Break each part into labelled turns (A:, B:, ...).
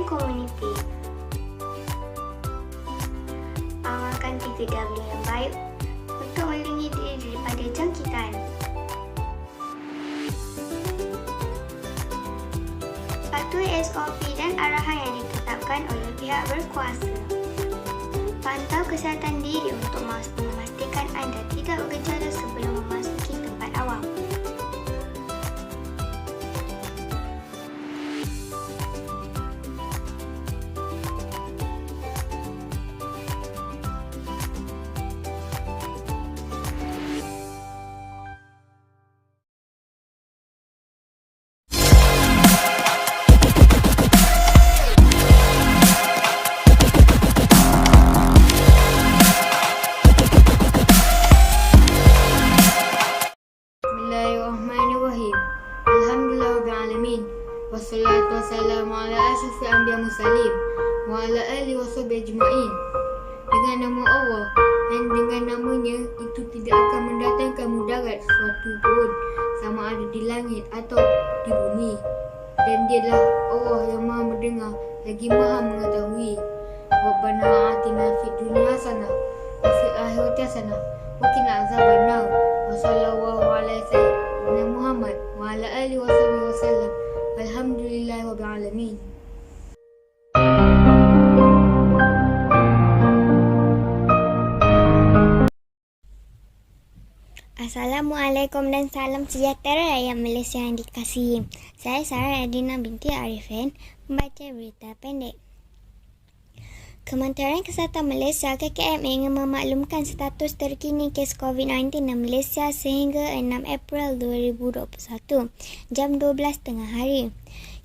A: komuniti. Amalkan 3W yang baik untuk melindungi diri daripada jangkitan. Patuhi SOP dan arahan yang ditetapkan oleh pihak berkuasa. Pantau kesihatan diri untuk memastikan anda tidak bergejala sebelum memasuki tempat awam.
B: Bismillahirrahmanirrahim. Alhamdulillahirrahmanirrahim. Wassalatu wassalamu ala asyrafil anbiya mursalin wa ala alihi washabihi ajma'in. Dengan nama Allah dan dengan namanya itu tidak akan mendatangkan mudarat suatu pun, sama ada di langit atau di bumi. Dan dialah Allah yang maha mendengar lagi maha mengetahui. Rabbana atina fid dunya hasanah wa fil akhirati hasanah wa qina azabannar. Wa sallallahu alaihi sayyidina Muhammad wa ala alihi wasallam. Alhamdulillahirabbil alamin.
C: Assalamualaikum dan salam sejahtera rakyat Malaysia yang dikasihi. Saya Sarah Adina binti Arifin, membaca berita pendek. Kementerian Kesihatan Malaysia KKM ingin memaklumkan status terkini kes COVID-19 di Malaysia sehingga 6 April 2021, jam 12 tengah hari.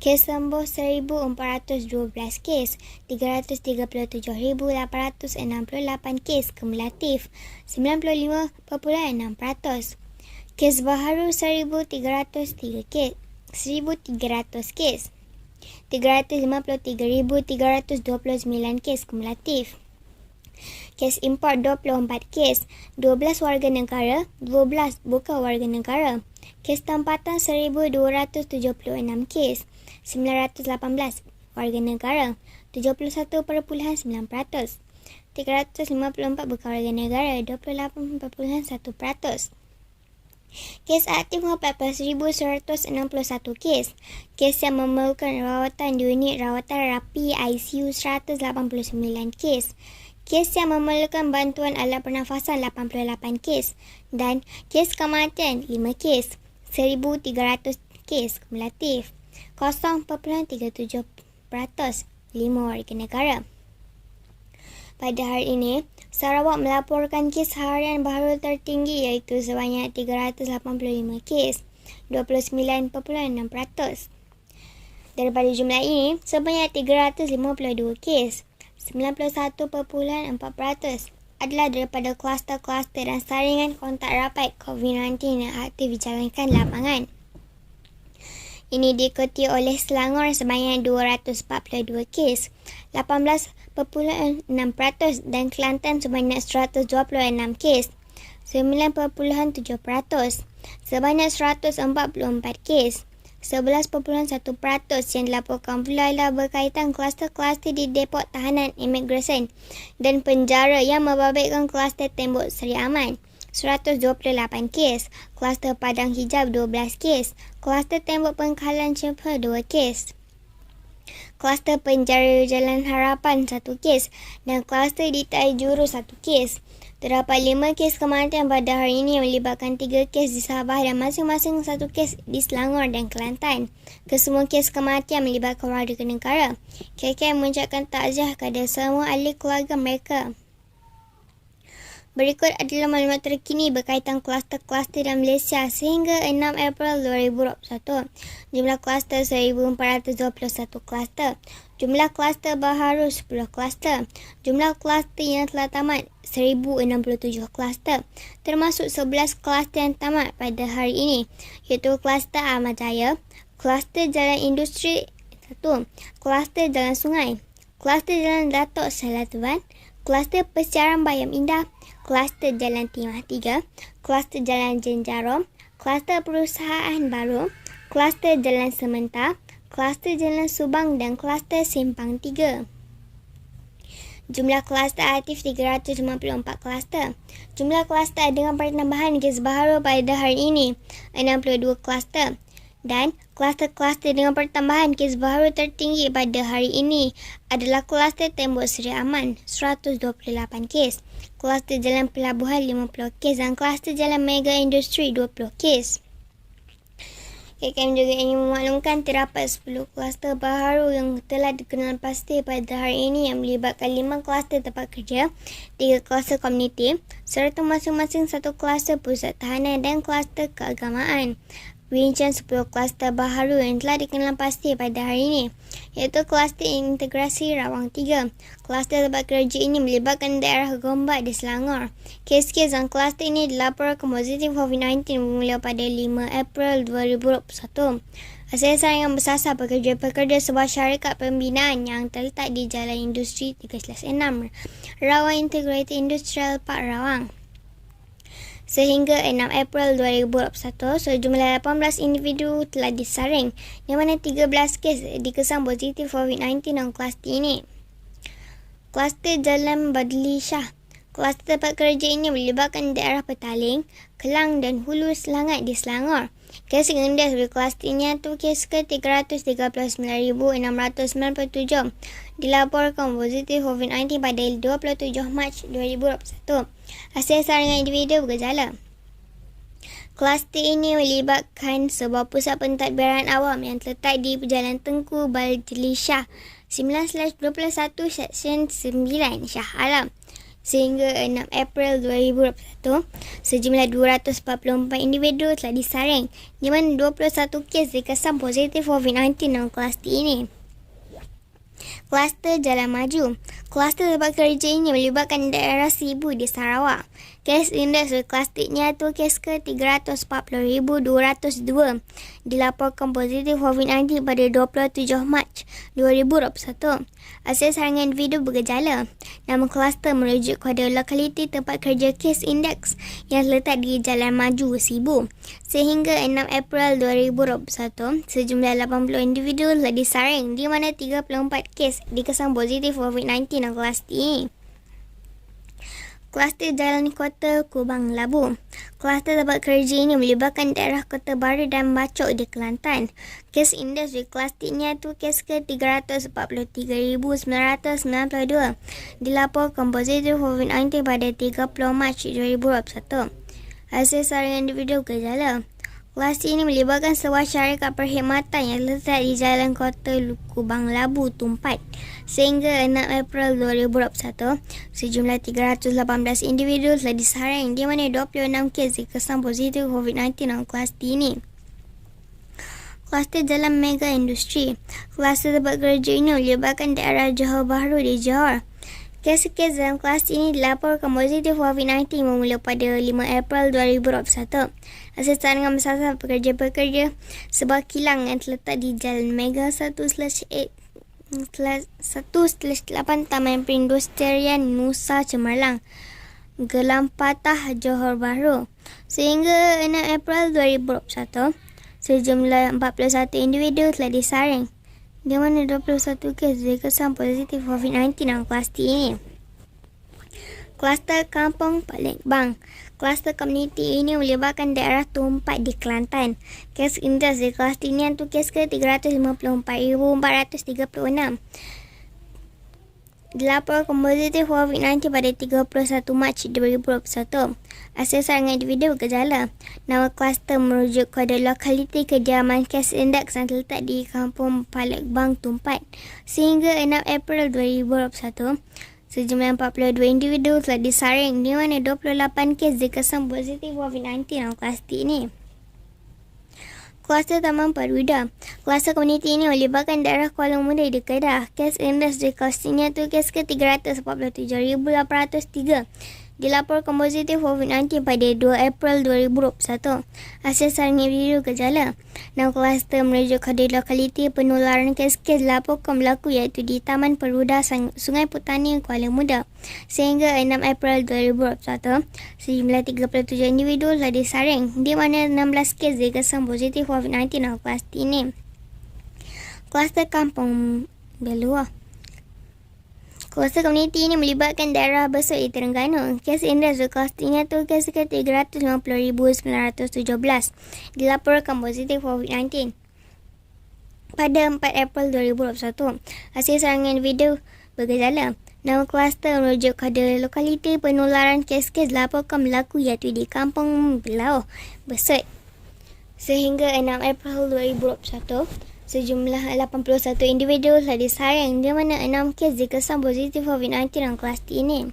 C: Kes sembuh 1,412 kes, 337,868 kes kumulatif, 95.6%. Kes baharu 1,303 kes, 1,300 kes. 353,329 kes kumulatif. Kes import 24 kes, 12 warga negara, 12 bukan warga negara. Kes tempatan 1,276 kes, 918 warga negara, 71.9%. 354 bukan warga negara, 28.1%. Kes aktif 14,161 kes. Kes yang memerlukan rawatan di unit rawatan rapi ICU 189 kes. Kes yang memerlukan bantuan alat pernafasan 88 kes. Dan kes kematian 5 kes. 1,300 kes kumulatif. 0.37%, 5 warga negara. Pada hari ini, Sarawak melaporkan kes harian baru tertinggi iaitu sebanyak 385 kes, 29.6%. Daripada jumlah ini, sebanyak 352 kes, 91.4% adalah daripada kluster-kluster dan saringan kontak rapat COVID-19 yang aktif dijalankan lapangan. Ini diikuti oleh Selangor sebanyak 242 kes, 18.6% dan Kelantan sebanyak 126 kes, 9.7%. Sebanyak 144 kes, 11.1% yang dilaporkan pula adalah berkaitan kluster-kluster di depot tahanan imigresen dan penjara yang membabitkan kluster tembok Seri Aman. 128 kes, kluster Padang Hijab 12 kes, kluster tembok Pengkalan Cempa 2 kes, kluster penjara Jalan Harapan 1 kes dan kluster di Tai Juru 1 kes. Terdapat 5 kes kematian pada hari ini yang melibatkan 3 kes di Sabah dan masing-masing 1 kes di Selangor dan Kelantan. Kesemua kes kematian melibatkan warga negara. KKM mengucapkan takziah kepada semua ahli keluarga mereka. Berikut adalah maklumat terkini berkaitan kluster-kluster dalam Malaysia sehingga 6 April 2021. Jumlah kluster 1,421 kluster. Jumlah kluster baharu 10 kluster. Jumlah kluster yang telah tamat 1,067 kluster. Termasuk 11 kluster yang tamat pada hari ini, iaitu kluster Ahmad Jaya, kluster Jalan Industri 1, kluster Jalan Sungai, kluster Jalan Datuk Selatuan, kluster Persiaran Bayam Indah, kluster Jalan Timah 3, kluster Jalan Jenjarom, kluster Perusahaan Baru, kluster Jalan Sementar, Kluster Jalan Subang dan Kluster Simpang 3. Jumlah kluster aktif 354 kluster. Jumlah kluster dengan pertambahan kes baharu pada hari ini 62 kluster. Dan kluster-kluster dengan pertambahan kes baharu tertinggi pada hari ini adalah kluster Tembok Seri Aman 128 kes, kluster Jalan Pelabuhan 50 kes dan kluster Jalan Mega Industri 20 kes. KKM juga ingin memaklumkan terdapat 10 kluster baharu yang telah dikenal pasti pada hari ini yang melibatkan 5 kluster tempat kerja, 3 kluster komuniti serta masing-masing 1 kluster pusat tahanan dan kluster keagamaan. Rincian 10 kluster baharu yang telah dikenal pasti pada hari ini iaitu kluster integrasi Rawang 3. Kluster tempat kerja ini melibatkan daerah Gombak di Selangor. Kes-kes dan kluster ini dilaporkan positif COVID-19 bermula pada 5 April 2021. Hasil saringan bersasar pekerja-pekerja sebuah syarikat pembinaan yang terletak di Jalan Industri 13/6 Rawang Integrated Industrial Park Rawang. Sehingga 6 April 2021, sejumlah 18 individu telah disaring, di mana 13 kes dikesan positif COVID-19 dalam kluster ini. Kluster Jalan Badli Shah. Kluster tempat kerja ini melibatkan daerah Petaling, Kelang dan Hulu Selangat di Selangor. Kes rendah dari kluster ini iaitu kes ke-339,697 dilaporkan positif COVID-19 pada 27 Mac 2021. Hasil saringan individu bergejala. Kluster ini melibatkan sebuah pusat pentadbiran awam yang terletak di Jalan Tengku Badli Shah 9/21 Seksyen 9 Shah Alam. Sehingga 6 April 2021, sejumlah 244 individu telah disaring, di mana 21 kes dikesan positif COVID-19 dalam kluster ini. Kluster Jalan Maju. Kluster tempat kerja ini melibatkan daerah Sibu di Sarawak. Kes indeks dari kluster ini iaitu kes ke-340,202 dilaporkan positif COVID-19 pada 27 Mac 2021. Hasil saringan individu bergejala. Nama kluster merujuk kepada lokaliti tempat kerja kes indeks yang terletak di Jalan Maju, Sibu. Sehingga 6 April 2021, sejumlah 80 individu telah disaring, di mana 34 kes dikesan positif COVID-19 dalam kluster ini. Kluster Jalan Kota Kubang Labu. Kluster tempat kerja ini melibatkan daerah Kota Baru dan Bacok di Kelantan. Kes indeks di kluster ini iaitu kes ke-343,992 dilaporkan positif COVID-19 pada 30 Mac 2021. Hasil saringan individu bergejala. Kluster ini melibatkan sebuah syarikat perkhidmatan yang terletak di Jalan Kota Kubang Labu, Tumpat. Sehingga 6 April 2021, sejumlah 318 individu telah disaring, di mana 26 kes dikesan positif COVID-19 dalam kluster ini. Kluster Jalan Mega Industri. Kluster tempat kerja ini melibatkan daerah Johor Bahru di Johor. Kes-kes dalam kluster ini dilaporkan positif COVID-19 bermula pada 5 April 2021. Hasil saringan bersasar pekerja-pekerja sebuah kilang yang terletak di Jalan Mega 1/8 Taman Perindustrian Nusa Cemerlang, Gelam Patah, Johor Bahru. Sehingga 6 April 2021, sejumlah 41 individu telah disaring, di mana 21 kes dikesan positif COVID-19 dalam kluster ini. Kluster Kampung Palembang. Kluster komuniti ini melibatkan daerah Tumpat di Kelantan. Kes indeks di kluster ini iaitu kes ke-354,436. Dilaporkan positif COVID-19 pada 31 Mac 2021. Hasil saringan individu bergejala. Nama kluster merujuk kepada lokaliti kediaman kes indeks yang terletak di Kampung Palembang, Tumpat. Sehingga 6 April 2021, sejumlah 42 individu telah disaring, di mana 28 kes dikesan positif COVID-19 dalam kluster ini. Kluster Taman Perwida. Kluster komuniti ini melibatkan daerah Kuala Muda di Kedah. Kes indeks di kluster ini iaitu kes ke-347,803. Dilaporkan positif COVID-19 pada 2 April 2021. Hasil saringan individu gejala. Nama kluster merujuk kepada lokaliti penularan kes-kes dilaporkan berlaku iaitu di Taman Perwida Sungai Putani, Kuala Muda. Sehingga 6 April 2021, sejumlah 37 individu telah disaring, di mana 16 kes dikesan positif COVID-19 dalam kluster ini. Kluster kampung Belua. Kluster komuniti ini melibatkan daerah besar di Terengganu. Kes indeks di kluster ini sekitar 350,917 dilaporkan positif COVID-19 pada 4 April 2021. Hasil sarangan individu bergejala. Nama kluster merujuk kepada lokaliti penularan kes-kes dilaporkan berlaku iaitu di Kampung Belau, Besut. Sehingga 6 April 2021, sejumlah 81 individu telah disaring di mana 6 kes dikesan positif COVID-19 dalam kluster ini.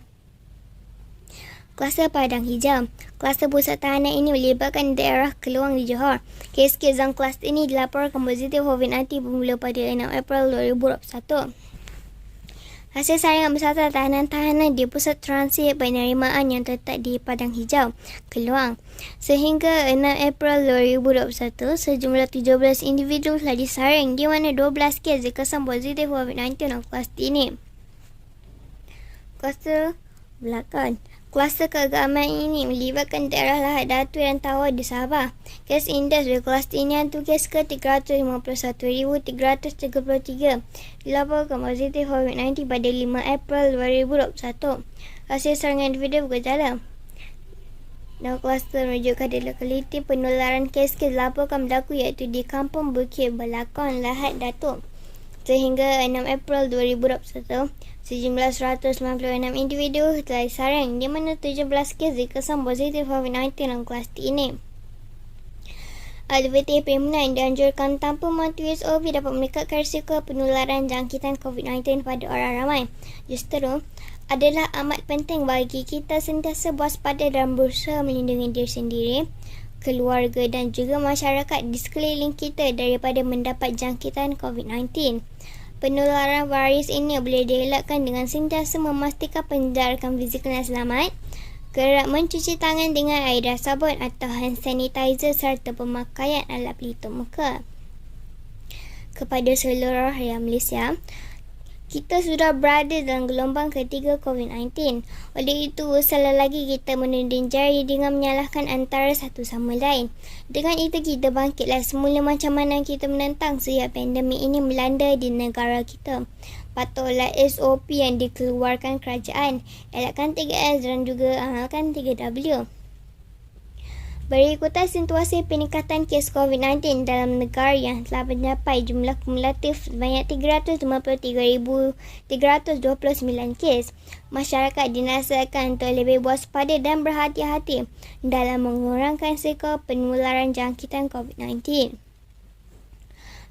C: Kluster Padang Hijau. Kluster pusat tahanan ini melibatkan daerah Keluang di Johor. Kes-kes dalam kluster ini dilaporkan positif COVID-19 bermula pada 6 April 2021. Hasil saringan bersama tahanan-tahanan di pusat transit penerimaan yang terletak di Padang Hijau, Keluang. Sehingga 6 April 2021, sejumlah 17 individu telah disaring di mana 12 kes dikesan positif COVID-19 dalam kluster ini. Kluster Belakang. Kluster keagamaan ini melibatkan daerah Lahad Datu dan Tawau di Sabah. Kes indeks di kluster ini itu kes ke-351,333 dilaporkan positif COVID-19 pada 5 April 2021. Hasil saringan individu bergejala. Nama kluster merujuk kepada lokaliti penularan kes-kes dilaporkan berlaku iaitu di Kampung Bukit Belakang, Lahad Datu. Sehingga 6 April 2021, sejumlah 196 individu telah disaring di mana 17 kes dikesan positif COVID-19 dalam kluster ini. Aktiviti perkhidmatan dianjurkan tanpa mematuhi SOP dapat meningkatkan risiko penularan jangkitan COVID-19 pada orang ramai. Justru, adalah amat penting bagi kita sentiasa waspada dan berusaha melindungi diri sendiri, keluarga dan juga masyarakat di sekeliling kita daripada mendapat jangkitan COVID-19. Penularan virus ini boleh dielakkan dengan sentiasa memastikan penjarakan fizikal yang selamat, kerap mencuci tangan dengan air dan sabun atau hand sanitizer serta pemakaian alat pelitup muka. Kepada seluruh rakyat Malaysia, kita sudah berada dalam gelombang ketiga COVID-19. Oleh itu, salah lagi kita menuding jari dengan menyalahkan antara satu sama lain. Dengan itu, kita bangkitlah semula macam mana kita menentang sejak pandemik ini melanda di negara kita. Patutlah SOP yang dikeluarkan kerajaan, elakkan 3S dan juga amalkan 3W. Berikutan situasi peningkatan kes COVID-19 dalam negara yang telah mencapai jumlah kumulatif sebanyak 353,329 kes. Masyarakat dinasihatkan untuk lebih waspada dan berhati-hati dalam mengurangkan risiko penularan jangkitan COVID-19.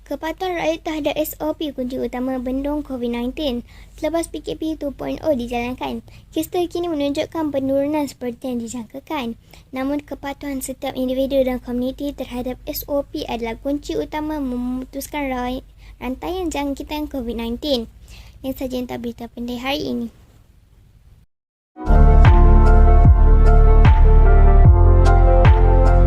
C: Kepatuhan rakyat terhadap SOP kunci utama bendung COVID-19. Selepas PKP 2.0 dijalankan, kes terkini menunjukkan penurunan seperti yang dijangkakan. Namun kepatuhan setiap individu dan komuniti terhadap SOP adalah kunci utama memutuskan rantaian jangkitan COVID-19. Yang sahaja untuk berita pendek hari ini.